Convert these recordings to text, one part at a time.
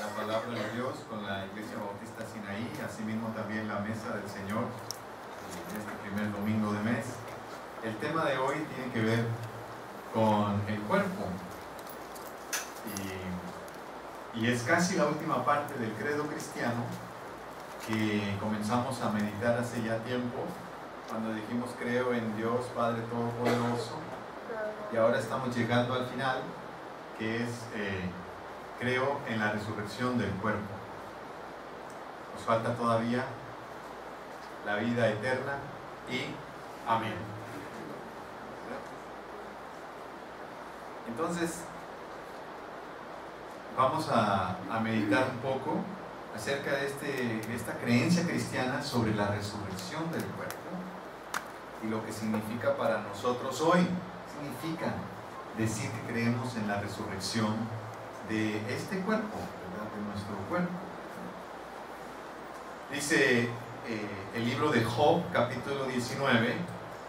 la palabra de Dios con la Iglesia Bautista Sinaí, asimismo también la Mesa del Señor, este primer domingo de mes. El tema de hoy tiene que ver con el cuerpo y es casi la última parte del credo cristiano que comenzamos a meditar hace ya tiempo, cuando dijimos creo en Dios Padre Todopoderoso, y ahora estamos llegando al final, que es creo en la resurrección del cuerpo. Nos falta todavía la vida eterna y amén. Entonces vamos a meditar un poco acerca de esta creencia cristiana sobre la resurrección del cuerpo y lo que significa para nosotros hoy. Significa decir que creemos en la resurrección de este cuerpo, ¿verdad? De nuestro cuerpo. Dice el libro de Job, capítulo 19,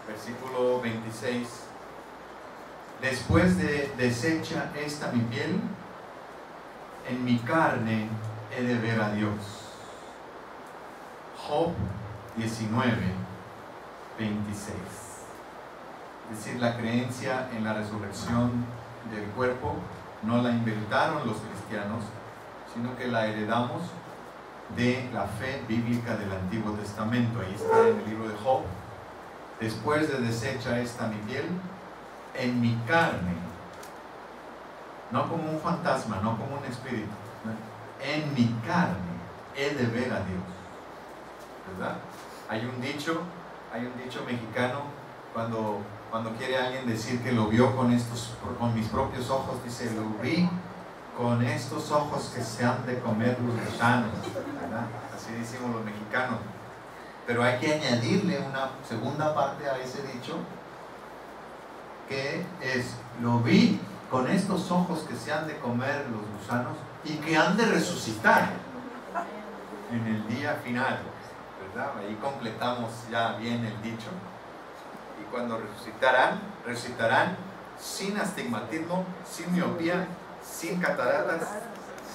versículo 26: después de deshecha esta mi piel, en mi carne he de ver a Dios. Job 19, 26. Es decir, la creencia en la resurrección del cuerpo no la inventaron los cristianos, sino que la heredamos de la fe bíblica del Antiguo Testamento. Ahí está en el libro de Job: después de deshecha esta mi piel, en mi carne, no como un fantasma, no como un espíritu, ¿no? En mi carne he de ver a Dios, ¿verdad? Hay un dicho mexicano, cuando quiere alguien decir que lo vio con mis propios ojos, dice: lo vi con estos ojos que se han de comer los gusanos, ¿verdad? Así decimos los mexicanos. Pero hay que añadirle una segunda parte a ese dicho, que es: lo vi con estos ojos que se han de comer los gusanos y que han de resucitar en el día final, ¿verdad? Ahí completamos ya bien el dicho. Y cuando resucitarán sin astigmatismo, sin miopía, sin cataratas,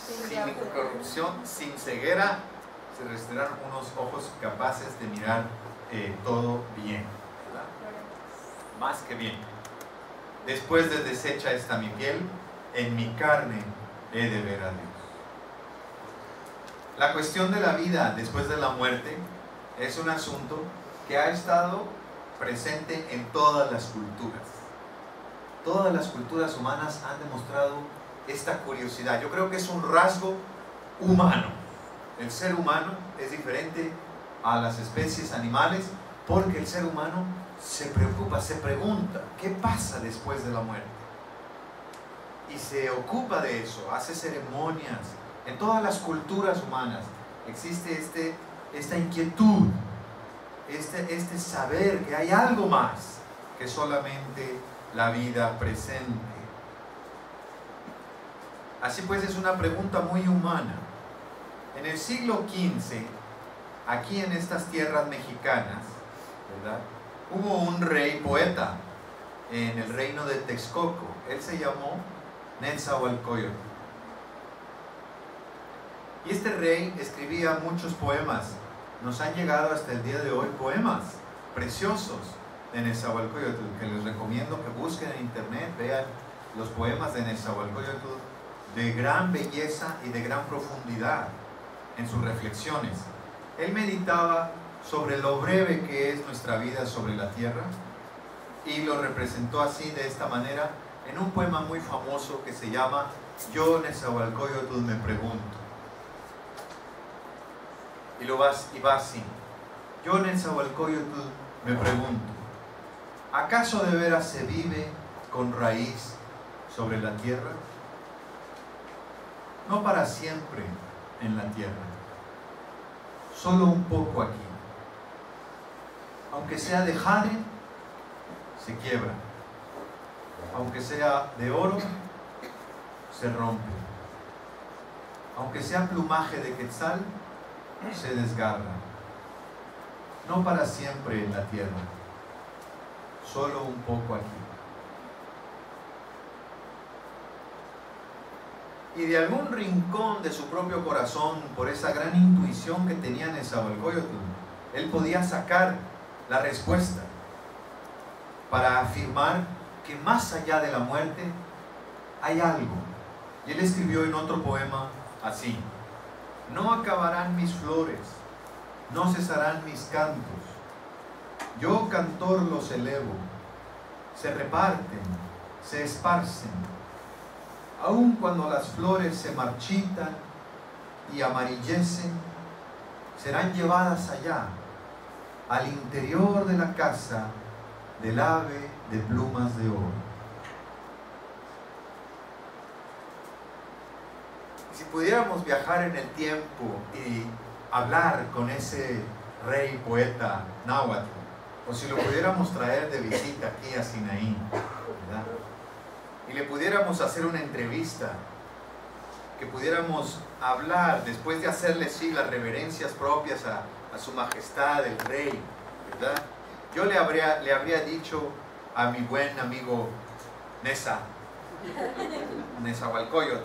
sin corrupción, sin ceguera. Se resucitarán unos ojos capaces de mirar todo bien, ¿verdad? Más que bien. Después de deshecha esta mi piel, en mi carne he de ver a Dios. La cuestión de la vida después de la muerte es un asunto que ha estado presente en todas las culturas. Todas las culturas humanas han demostrado esta curiosidad. Yo creo que es un rasgo humano. El ser humano es diferente a las especies animales porque el ser humano se preocupa, se pregunta ¿qué pasa después de la muerte? Y se ocupa de eso, hace ceremonias. En todas las culturas humanas existe esta inquietud, este saber que hay algo más que solamente la vida presente. Así pues, es una pregunta muy humana. En el siglo XV, aquí en estas tierras mexicanas, ¿verdad?, hubo un rey poeta en el reino de Texcoco. Él se llamó Netzahualcóyotl. Y este rey escribía muchos poemas. Nos han llegado hasta el día de hoy poemas preciosos de Netzahualcóyotl, que les recomiendo que busquen en internet, vean los poemas de Netzahualcóyotl, de gran belleza y de gran profundidad en sus reflexiones. Él meditaba sobre lo breve que es nuestra vida sobre la tierra y lo representó así, de esta manera, en un poema muy famoso que se llama Yo Netzahualcóyotl me pregunto. Y va así: yo Netzahualcóyotl me pregunto, ¿acaso de veras se vive con raíz sobre la tierra? No para siempre en la tierra, solo un poco aquí. Aunque sea de jade, se quiebra. Aunque sea de oro, se rompe. Aunque sea plumaje de quetzal, se desgarra. No para siempre en la tierra, solo un poco aquí. Y de algún rincón de su propio corazón, por esa gran intuición que tenía Nezahualcóyotl, él podía sacar la respuesta para afirmar que más allá de la muerte hay algo. Y él escribió en otro poema así: no acabarán mis flores, no cesarán mis cantos, yo cantor los elevo, se reparten, se esparcen, aun cuando las flores se marchitan y amarillecen, serán llevadas allá, al interior de la casa del ave de plumas de oro. Si pudiéramos viajar en el tiempo y hablar con ese rey poeta náhuatl, o si lo pudiéramos traer de visita aquí a Sinaí, ¿verdad? Y le pudiéramos hacer una entrevista, que pudiéramos hablar, después de hacerle sí las reverencias propias a su majestad el rey, ¿verdad? Yo le habría dicho a mi buen amigo Nezahualcóyotl,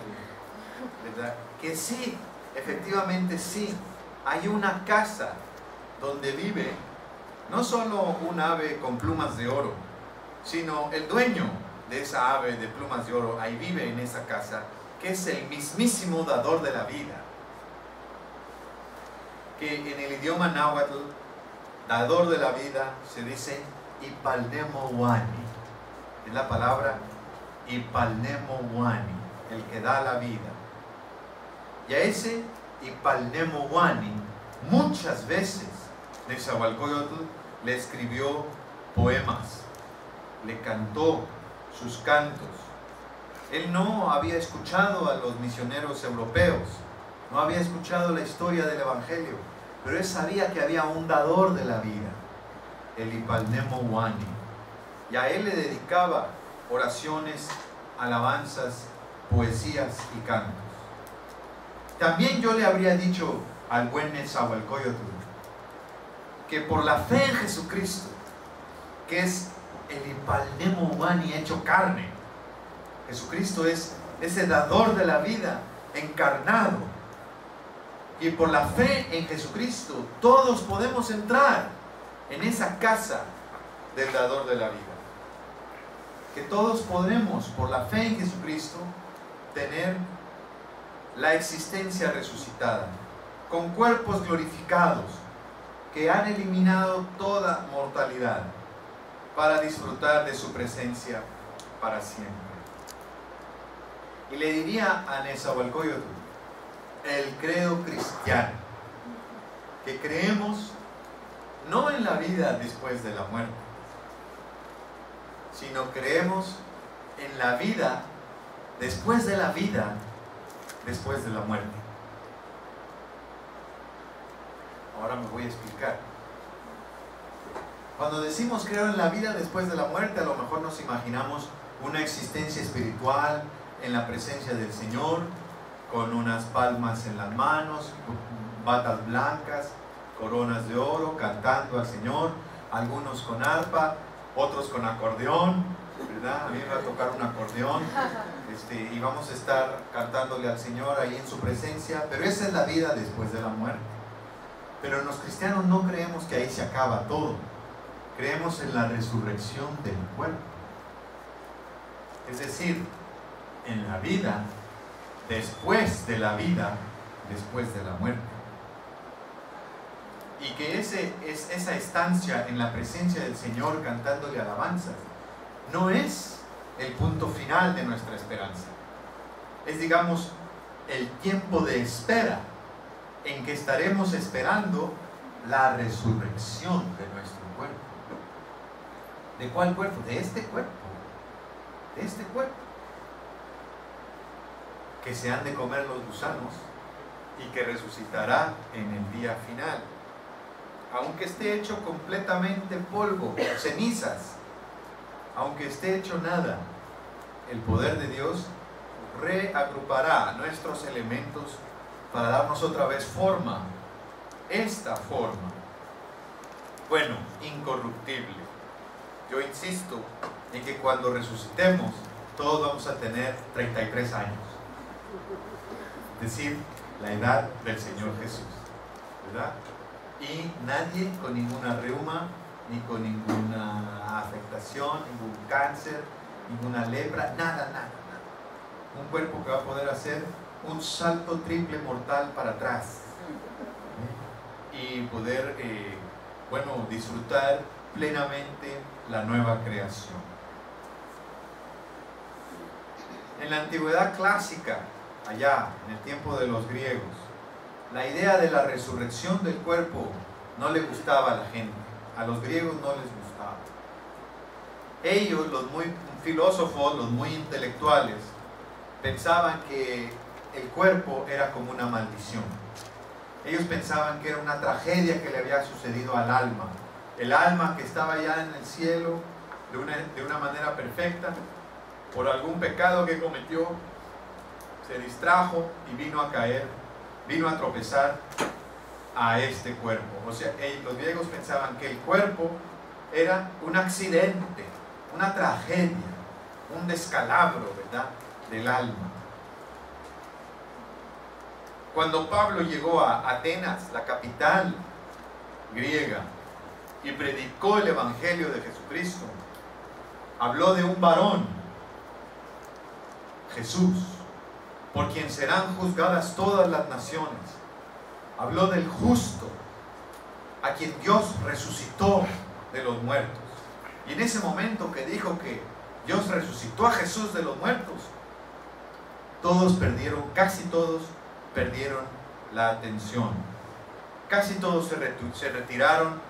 ¿verdad? Que sí, efectivamente sí, hay una casa donde vive no solo un ave con plumas de oro, sino el dueño de esa ave de plumas de oro, ahí vive en esa casa, que es el mismísimo dador de la vida. Que en el idioma náhuatl, dador de la vida, se dice Ipalnemohuani. Es la palabra Ipalnemohuani, el que da la vida. Y a ese Ipalnemohuani, muchas veces Nezahualcóyotl le escribió poemas, le cantó sus cantos. Él no había escuchado a los misioneros europeos, no había escuchado la historia del Evangelio, pero él sabía que había un dador de la vida, el Ipalnemohuani, y a él le dedicaba oraciones, alabanzas, poesías y cantos. También yo le habría dicho al buen Nezahualcóyotl que por la fe en Jesucristo, que es el Ipalnemohuani hecho carne, Jesucristo es ese dador de la vida encarnado, y por la fe en Jesucristo todos podemos entrar en esa casa del dador de la vida. Que todos podremos, por la fe en Jesucristo, tener la existencia resucitada, con cuerpos glorificados que han eliminado toda mortalidad, para disfrutar de su presencia para siempre. Y le diría a Nezahualcóyotl, el credo cristiano, que creemos no en la vida después de la muerte, sino creemos en la vida después de la vida, después de la muerte. Ahora me voy a explicar. Cuando decimos creo en la vida después de la muerte, a lo mejor nos imaginamos una existencia espiritual en la presencia del Señor, con unas palmas en las manos, batas blancas, coronas de oro, cantando al Señor, algunos con arpa, otros con acordeón, ¿verdad? A mí me va a tocar un acordeón, y vamos a estar cantándole al Señor ahí en su presencia, pero esa es la vida después de la muerte. Pero los cristianos no creemos que ahí se acaba todo, creemos en la resurrección del cuerpo, es decir, en la vida después de la vida, después de la muerte. Y que esa estancia en la presencia del Señor cantándole alabanzas no es el punto final de nuestra esperanza. Es, digamos, el tiempo de espera en que estaremos esperando la resurrección de nuestro cuerpo. ¿De cuál cuerpo? De este cuerpo. De este cuerpo. Que se han de comer los gusanos y que resucitará en el día final. Aunque esté hecho completamente polvo, cenizas, aunque esté hecho nada, el poder de Dios reagrupará nuestros elementos para darnos otra vez forma, esta forma, bueno, incorruptible. Yo insisto en que cuando resucitemos, todos vamos a tener 33 años. Es decir, la edad del Señor Jesús, ¿verdad? Y nadie con ninguna reuma, ni con ninguna afectación, ningún cáncer, ninguna lepra, nada. Un cuerpo que va a poder hacer un salto triple mortal para atrás y poder, disfrutar plenamente la nueva creación. En la antigüedad clásica, allá en el tiempo de los griegos, la idea de la resurrección del cuerpo no le gustaba a la gente. A los griegos no les gustaba. Ellos, los muy filósofos, los muy intelectuales, pensaban que el cuerpo era como una maldición. Ellos pensaban que era una tragedia que le había sucedido al alma. El alma que estaba ya en el cielo de una manera perfecta, por algún pecado que cometió, se distrajo y vino a caer, vino a tropezar a este cuerpo. O sea, los griegos pensaban que el cuerpo era un accidente, una tragedia, un descalabro, ¿verdad?, del alma. Cuando Pablo llegó a Atenas, la capital griega, y predicó el Evangelio de Jesucristo, habló de un varón, Jesús, por quien serán juzgadas todas las naciones. Habló del justo, a quien Dios resucitó de los muertos. Y en ese momento que dijo que Dios resucitó a Jesús de los muertos, todos perdieron, casi todos perdieron la atención. Casi todos se retiraron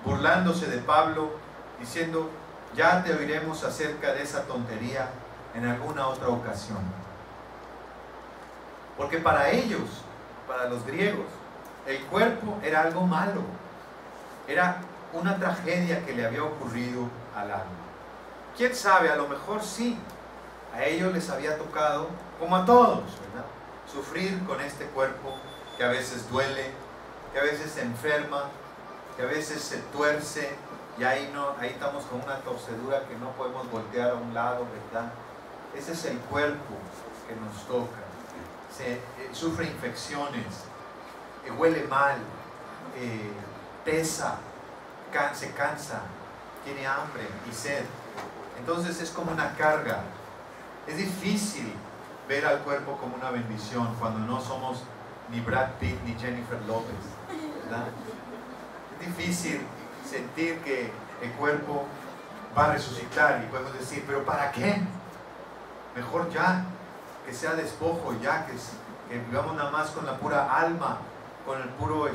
burlándose de Pablo, diciendo: ya te oiremos acerca de esa tontería en alguna otra ocasión. Porque para ellos, para los griegos, el cuerpo era algo malo, era una tragedia que le había ocurrido al alma. ¿Quién sabe? A lo mejor sí, a ellos les había tocado, como a todos, ¿verdad?, sufrir con este cuerpo que a veces duele, que a veces se enferma, que a veces se tuerce, y ahí estamos con una torcedura que no podemos voltear a un lado, ¿verdad? Ese es el cuerpo que nos toca. Sufre infecciones, huele mal, pesa, se cansa, tiene hambre y sed. Entonces es como una carga. Es difícil ver al cuerpo como una bendición cuando no somos ni Brad Pitt ni Jennifer López, ¿verdad? Es difícil sentir que el cuerpo va a resucitar y podemos decir: ¿pero para qué? Mejor ya, que sea despojo, ya que vivamos nada más con la pura alma, con el puro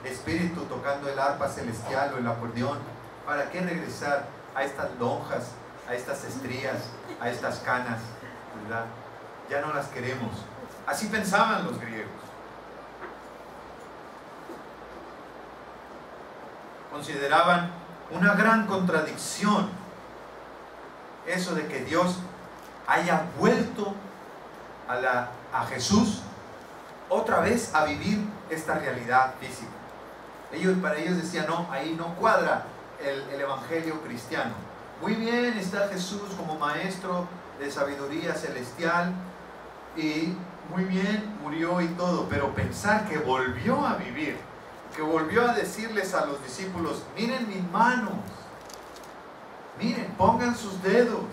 espíritu tocando el arpa celestial o el acordeón. ¿Para qué regresar a estas lonjas, a estas estrías, a estas canas, ¿verdad? Ya no las queremos. Así pensaban los griegos. Consideraban una gran contradicción eso de que Dios haya vuelto a Jesús otra vez a vivir esta realidad física. Para ellos decían: no, ahí no cuadra el evangelio cristiano. Muy bien, está Jesús como maestro de sabiduría celestial y muy bien, murió y todo, pero pensar que volvió a vivir, que volvió a decirles a los discípulos: miren mis manos, miren, pongan sus dedos,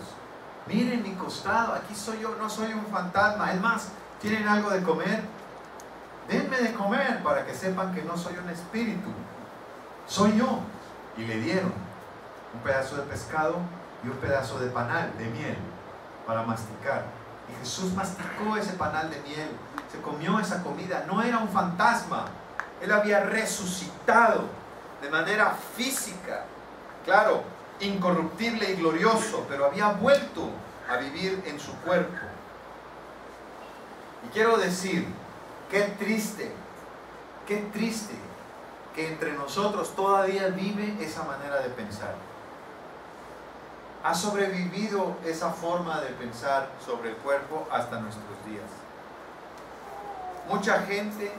miren mi costado, aquí soy yo, no soy un fantasma. Es más, ¿tienen algo de comer? Denme de comer para que sepan que no soy un espíritu, soy yo. Y le dieron un pedazo de pescado y un pedazo de panal, de miel, para masticar. Y Jesús masticó ese panal de miel, se comió esa comida. No era un fantasma, Él había resucitado de manera física, claro, incorruptible y glorioso, pero había vuelto a vivir en su cuerpo. Y quiero decir, qué triste que entre nosotros todavía vive esa manera de pensar. Ha sobrevivido esa forma de pensar sobre el cuerpo hasta nuestros días. Mucha gente,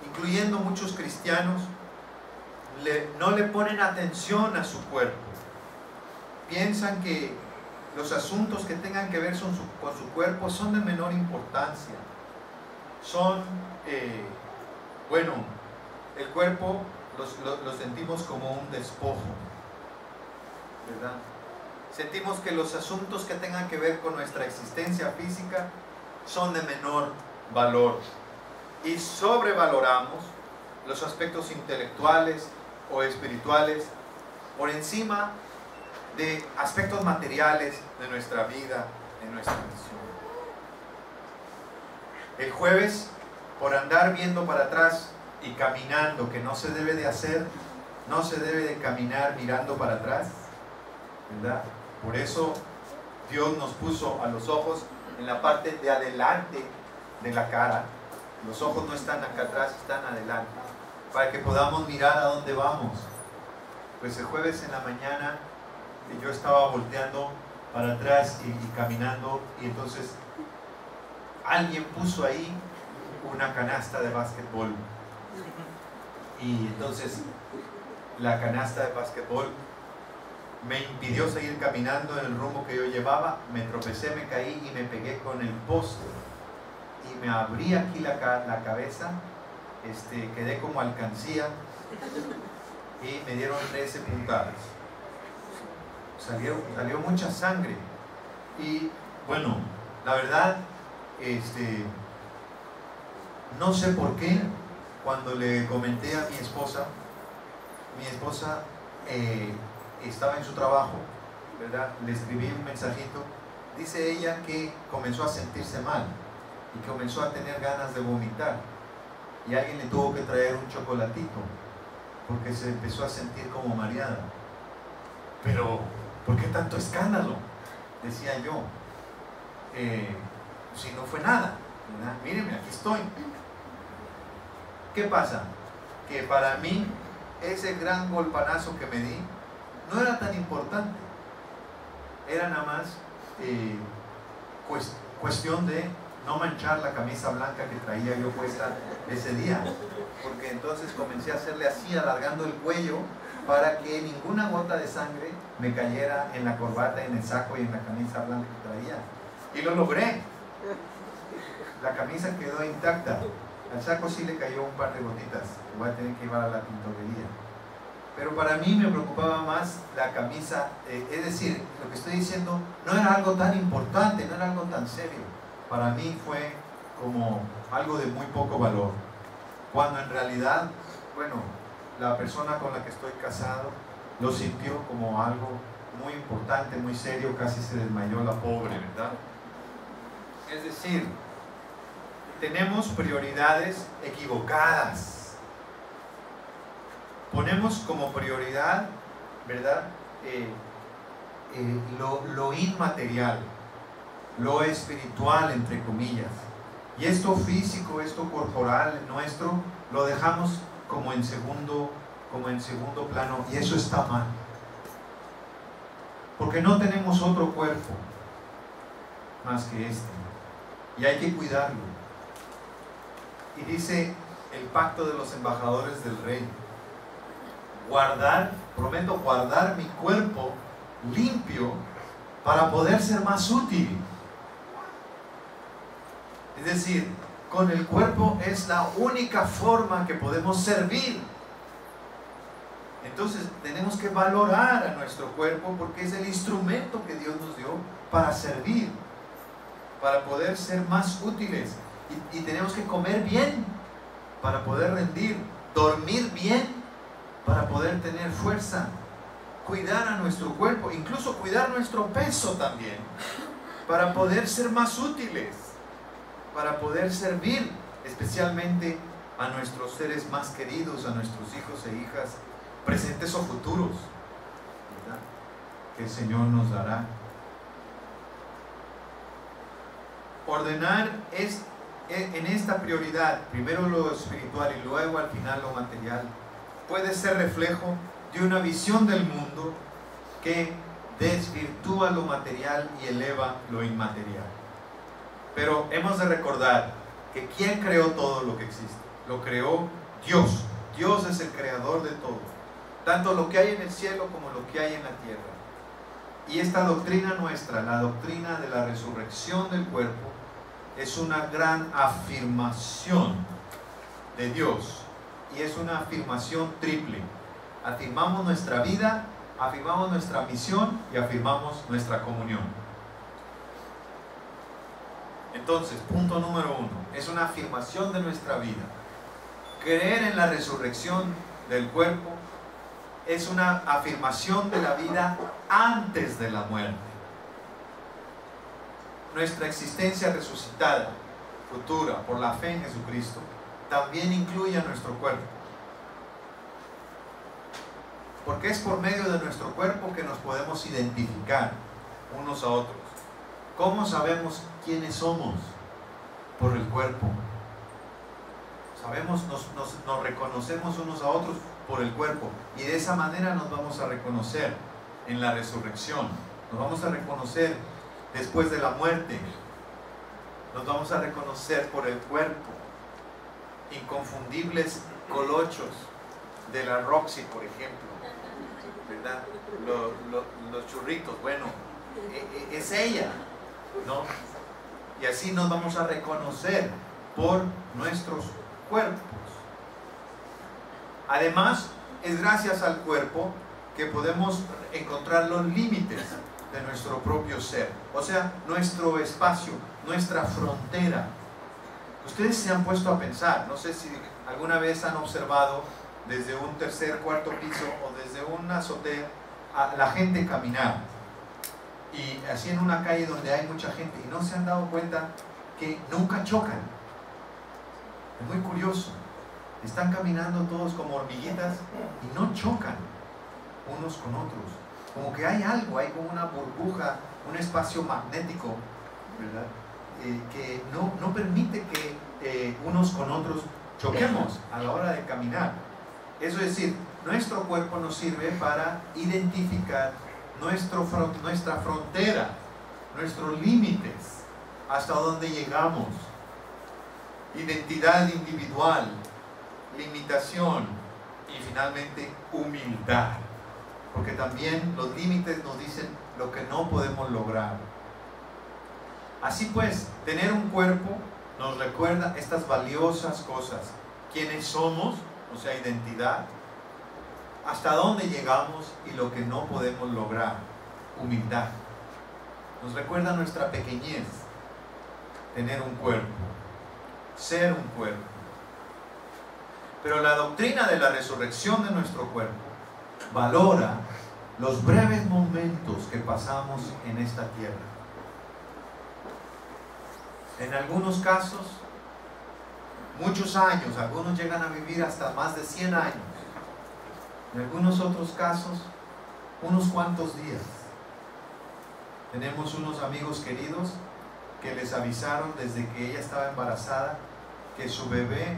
incluyendo muchos cristianos, no le ponen atención a su cuerpo. Piensan que los asuntos que tengan que ver con su cuerpo son de menor importancia. son, bueno, el cuerpo lo sentimos como un despojo, ¿verdad? Sentimos que los asuntos que tengan que ver con nuestra existencia física son de menor valor y sobrevaloramos los aspectos intelectuales o espirituales por encima de aspectos materiales de nuestra vida, de nuestra misión. El jueves, por andar viendo para atrás y caminando, que no se debe de hacer, no se debe de caminar mirando para atrás, ¿verdad? Por eso Dios nos puso a los ojos en la parte de adelante de la cara. Los ojos no están acá atrás, están adelante, para que podamos mirar a dónde vamos. Pues el jueves en la mañana yo estaba volteando para atrás y caminando, y entonces alguien puso ahí una canasta de básquetbol, y entonces la canasta de básquetbol me impidió seguir caminando en el rumbo que yo llevaba. Me tropecé, me caí y me pegué con el poste y me abrí aquí la cabeza, quedé como alcancía y me dieron 13 puntadas. Salió mucha sangre y bueno, la verdad, no sé por qué, cuando le comenté a mi esposa estaba en su trabajo, ¿verdad? Le escribí un mensajito. Dice ella que comenzó a sentirse mal y comenzó a tener ganas de vomitar, y alguien le tuvo que traer un chocolatito porque se empezó a sentir como mareada. Pero ¿por qué tanto escándalo?, decía yo. Si no fue nada, ¿verdad? Mírenme, aquí estoy. ¿Qué pasa? Que para mí ese gran golpanazo que me di no era tan importante. Era nada más cuestión de no manchar la camisa blanca que traía yo puesta ese día, porque entonces comencé a hacerle así, alargando el cuello para que ninguna gota de sangre me cayera en la corbata, en el saco y en la camisa blanca que traía, y lo logré. La camisa quedó intacta, al saco sí le cayó un par de gotitas, lo voy a tener que llevar a la tintorería. Pero para mí me preocupaba más la camisa, es decir, lo que estoy diciendo no era algo tan importante, no era algo tan serio. Para mí fue como algo de muy poco valor, cuando en realidad, bueno, la persona con la que estoy casado lo sintió como algo muy importante, muy serio. Casi se desmayó la pobre, ¿verdad? Es decir, tenemos prioridades equivocadas. Ponemos como prioridad, ¿verdad?, lo inmaterial, lo espiritual, entre comillas, y esto físico, esto corporal nuestro, lo dejamos como en segundo plano, y eso está mal, porque no tenemos otro cuerpo más que este, y hay que cuidarlo. Y dice el pacto de los embajadores del rey: prometo guardar mi cuerpo limpio para poder ser más útil. Es decir, con el cuerpo es la única forma que podemos servir. Entonces tenemos que valorar a nuestro cuerpo, porque es el instrumento que Dios nos dio para servir, para poder ser más útiles. Y tenemos que comer bien para poder rendir, dormir bien para poder tener fuerza, cuidar a nuestro cuerpo, incluso cuidar nuestro peso también, para poder ser más útiles, para poder servir especialmente a nuestros seres más queridos, a nuestros hijos e hijas, presentes o futuros, ¿verdad?, que el Señor nos dará. Ordenar es en esta prioridad, primero lo espiritual y luego al final lo material, puede ser reflejo de una visión del mundo que desvirtúa lo material y eleva lo inmaterial. Pero hemos de recordar que ¿quién creó todo lo que existe? Lo creó Dios. Dios es el creador de todo, tanto lo que hay en el cielo como lo que hay en la tierra. Y esta doctrina nuestra, la doctrina de la resurrección del cuerpo, es una gran afirmación de Dios, y es una afirmación triple. Afirmamos nuestra vida, afirmamos nuestra misión y afirmamos nuestra comunión. Entonces, punto número 1, es una afirmación de nuestra vida. Creer en la resurrección del cuerpo es una afirmación de la vida antes de la muerte. Nuestra existencia resucitada, futura, por la fe en Jesucristo, también incluye a nuestro cuerpo. Porque es por medio de nuestro cuerpo que nos podemos identificar unos a otros. ¿Cómo sabemos quiénes somos? Por el cuerpo. Sabemos, nos reconocemos unos a otros por el cuerpo, y de esa manera nos vamos a reconocer en la resurrección. Nos vamos a reconocer después de la muerte. Nos vamos a reconocer por el cuerpo. Inconfundibles colochos de la Roxy, por ejemplo, ¿verdad? Los churritos, bueno, es ella, ¿no? Y así nos vamos a reconocer por nuestros cuerpos. Además, es gracias al cuerpo que podemos encontrar los límites de nuestro propio ser, o sea, nuestro espacio, nuestra frontera. Ustedes se han puesto a pensar, no sé si alguna vez han observado desde un tercer, cuarto piso o desde una azotea a la gente caminar, y así en una calle donde hay mucha gente, y no se han dado cuenta que nunca chocan. Es muy curioso. Están caminando todos como hormiguitas y no chocan unos con otros. Como que hay algo, hay como una burbuja, un espacio magnético, ¿verdad? Que no permite que unos con otros choquemos a la hora de caminar. Eso es decir, nuestro cuerpo nos sirve para identificar nuestra frontera, nuestros límites, hasta dónde llegamos. Identidad individual, limitación y finalmente humildad, porque también los límites nos dicen lo que no podemos lograr. Así pues, tener un cuerpo nos recuerda estas valiosas cosas: quiénes somos, o sea, identidad, hasta dónde llegamos y lo que no podemos lograr, humildad. Nos recuerda nuestra pequeñez, tener un cuerpo, ser un cuerpo. Pero la doctrina de la resurrección de nuestro cuerpo valora los breves momentos que pasamos en esta tierra. En algunos casos, muchos años, algunos llegan a vivir hasta más de 100 años. En algunos otros casos, unos cuantos días. Tenemos unos amigos queridos que les avisaron desde que ella estaba embarazada que su bebé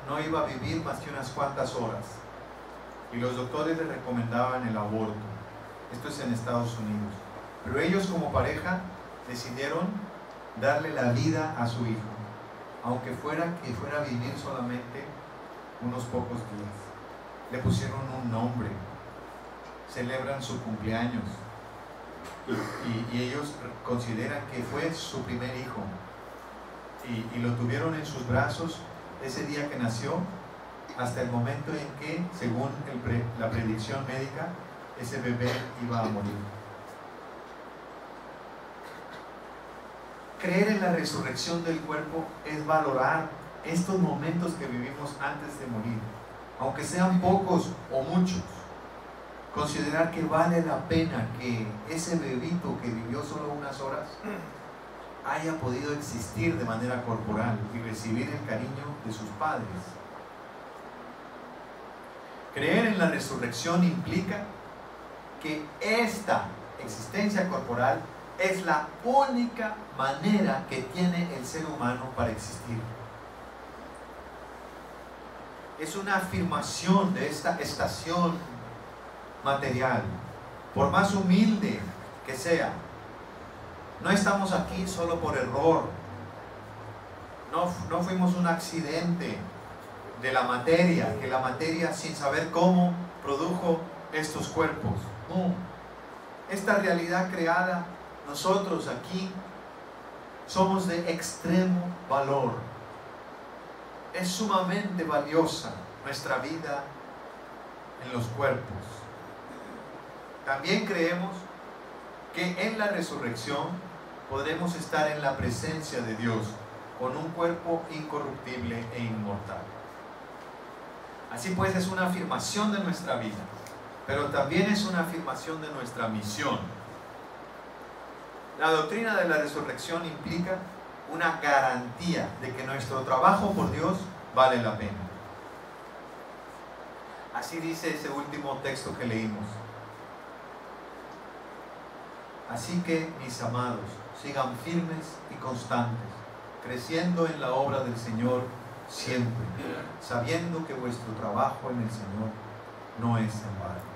no iba a vivir más que unas cuantas horas, y los doctores le recomendaban el aborto. Esto es en Estados Unidos. Pero ellos como pareja decidieron darle la vida a su hijo, aunque fuera a vivir solamente unos pocos días. Le pusieron un nombre, celebran su cumpleaños, y ellos consideran que fue su primer hijo, y lo tuvieron en sus brazos ese día que nació, hasta el momento en que, según la predicción médica, ese bebé iba a morir. Creer en la resurrección del cuerpo es valorar estos momentos que vivimos antes de morir, aunque sean pocos o muchos. Considerar que vale la pena que ese bebito que vivió solo unas horas haya podido existir de manera corporal y recibir el cariño de sus padres. Creer en la resurrección implica que esta existencia corporal es la única manera que tiene el ser humano para existir. Es una afirmación de esta estación material, por más humilde que sea. No estamos aquí solo por error. No fuimos un accidente de la materia, que la materia sin saber cómo produjo estos cuerpos. No. Esta realidad creada, nosotros aquí Somos de extremo valor. Es sumamente valiosa nuestra vida en los cuerpos. También creemos que en la resurrección podremos estar en la presencia de Dios con un cuerpo incorruptible e inmortal. Así pues, es una afirmación de nuestra vida, pero también es una afirmación de nuestra misión. La doctrina de la resurrección implica una garantía de que nuestro trabajo por Dios vale la pena. Así dice ese último texto que leímos. Así que, mis amados, sigan firmes y constantes, creciendo en la obra del Señor siempre, sabiendo que vuestro trabajo en el Señor no es en vano.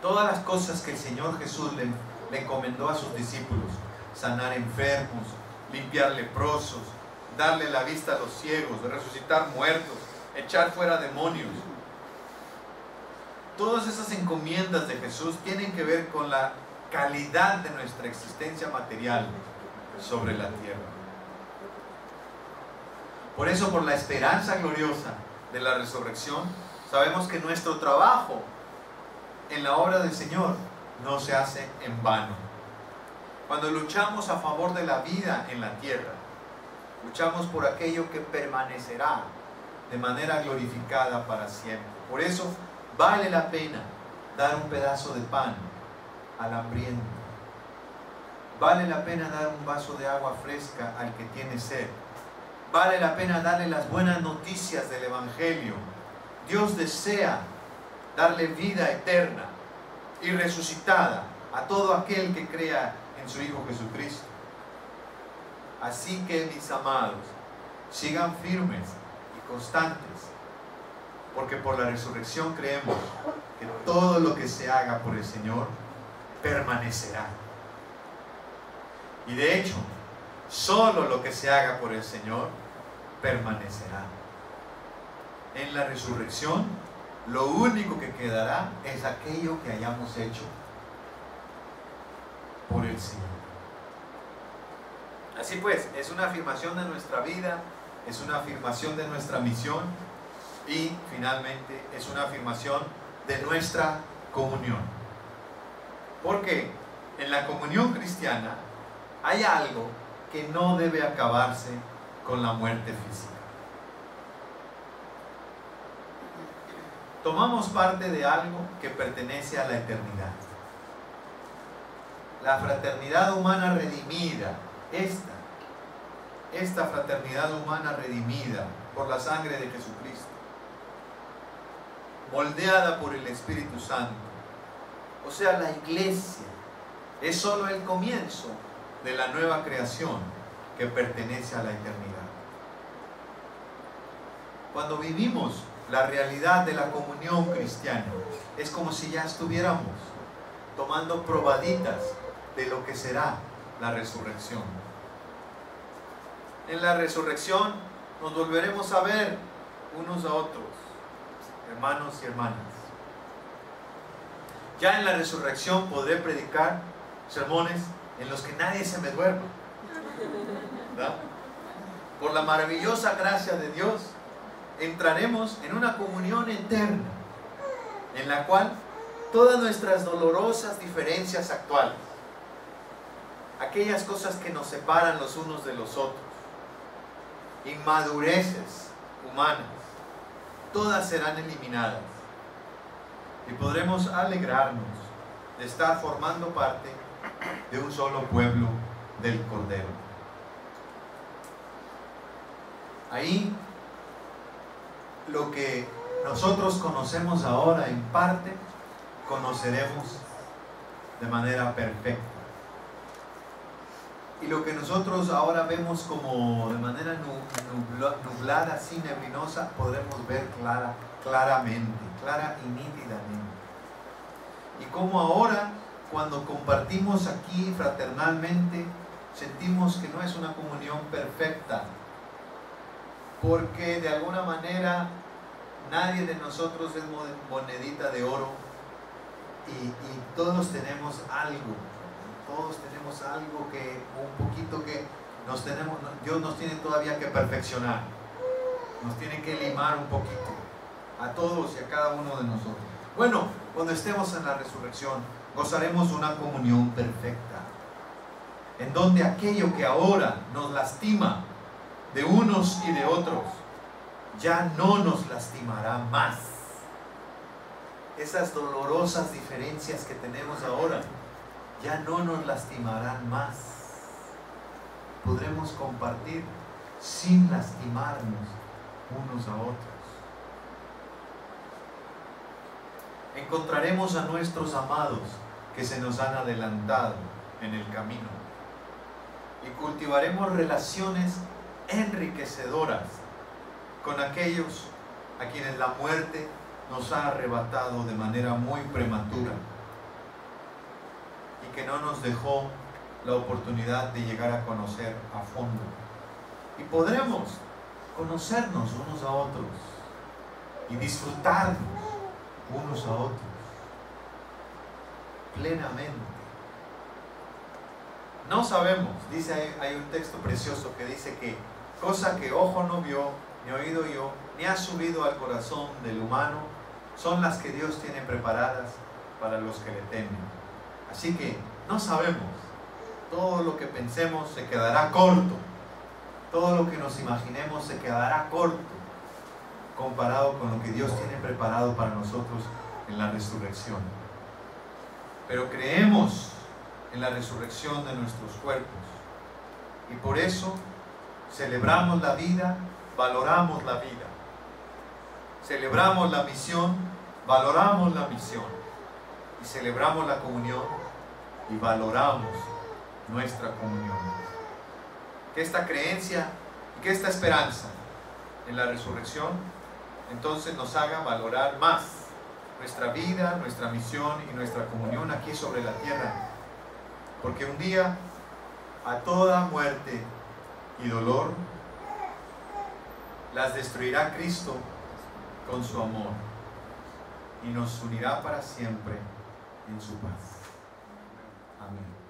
Todas las cosas que el Señor Jesús le encomendó a sus discípulos, sanar enfermos, limpiar leprosos, darle la vista a los ciegos, resucitar muertos, echar fuera demonios. Todas esas encomiendas de Jesús tienen que ver con la calidad de nuestra existencia material sobre la tierra. Por eso, por la esperanza gloriosa de la resurrección, sabemos que nuestro trabajo en la obra del Señor no se hace en vano. Cuando luchamos a favor de la vida en la tierra, luchamos por aquello que permanecerá de manera glorificada para siempre. Por eso vale la pena dar un pedazo de pan al hambriento. Vale la pena dar un vaso de agua fresca al que tiene sed. Vale la pena darle las buenas noticias del Evangelio. Dios desea darle vida eterna y resucitada a todo aquel que crea en su Hijo Jesucristo. Así que, mis amados, sigan firmes y constantes, porque por la resurrección creemos que todo lo que se haga por el Señor permanecerá. Y de hecho, solo lo que se haga por el Señor permanecerá. En la resurrección, lo único que quedará es aquello que hayamos hecho por el Señor. Así pues, es una afirmación de nuestra vida, es una afirmación de nuestra misión y finalmente es una afirmación de nuestra comunión. Porque en la comunión cristiana hay algo que no debe acabarse con la muerte física. Tomamos parte de algo que pertenece a la eternidad. La fraternidad humana redimida, esta fraternidad humana redimida por la sangre de Jesucristo, moldeada por el Espíritu Santo, o sea, la iglesia, es solo el comienzo de la nueva creación que pertenece a la eternidad. Cuando vivimos la realidad de la comunión cristiana, es como si ya estuviéramos tomando probaditas de lo que será la resurrección. En la resurrección nos volveremos a ver unos a otros, hermanos y hermanas. Ya en la resurrección podré predicar sermones en los que nadie se me duerma, ¿verdad? Por la maravillosa gracia de Dios, entraremos en una comunión eterna, en la cual todas nuestras dolorosas diferencias actuales, aquellas cosas que nos separan los unos de los otros, inmadureces humanas, todas serán eliminadas y podremos alegrarnos de estar formando parte de un solo pueblo del Cordero. Ahí lo que nosotros conocemos ahora en parte, conoceremos de manera perfecta. Y lo que nosotros ahora vemos como de manera nublada, así neblinosa, podremos ver claramente, clara y nítidamente. Y como ahora, cuando compartimos aquí fraternalmente, sentimos que no es una comunión perfecta, porque de alguna manera nadie de nosotros es monedita de oro y todos tenemos algo, Todos tenemos algo que, un poquito que Dios nos tiene todavía que perfeccionar. Nos tiene que limar un poquito. A todos y a cada uno de nosotros. Bueno, cuando estemos en la resurrección, gozaremos una comunión perfecta. En donde aquello que ahora nos lastima de unos y de otros, ya no nos lastimará más. Esas dolorosas diferencias que tenemos ahora, ya no nos lastimarán más. Podremos compartir sin lastimarnos unos a otros. Encontraremos a nuestros amados que se nos han adelantado en el camino y cultivaremos relaciones enriquecedoras con aquellos a quienes la muerte nos ha arrebatado de manera muy prematura y que no nos dejó la oportunidad de llegar a conocer a fondo. Y podremos conocernos unos a otros y disfrutarnos unos a otros plenamente. No sabemos, dice, hay un texto precioso que dice que cosa que ojo no vio, ni oído yo, ni ha subido al corazón del humano, son las que Dios tiene preparadas para los que le temen. Así que no sabemos. Todo lo que pensemos se quedará corto. Todo lo que nos imaginemos se quedará corto comparado con lo que Dios tiene preparado para nosotros en la resurrección. Pero creemos en la resurrección de nuestros cuerpos y por eso celebramos la vida, valoramos la vida. Celebramos la misión, valoramos la misión. Y celebramos la comunión y valoramos nuestra comunión. Que esta creencia y que esta esperanza en la resurrección entonces nos haga valorar más nuestra vida, nuestra misión y nuestra comunión aquí sobre la tierra. Porque un día a toda muerte y dolor las destruirá Cristo con su amor y nos unirá para siempre en su paz. Amén.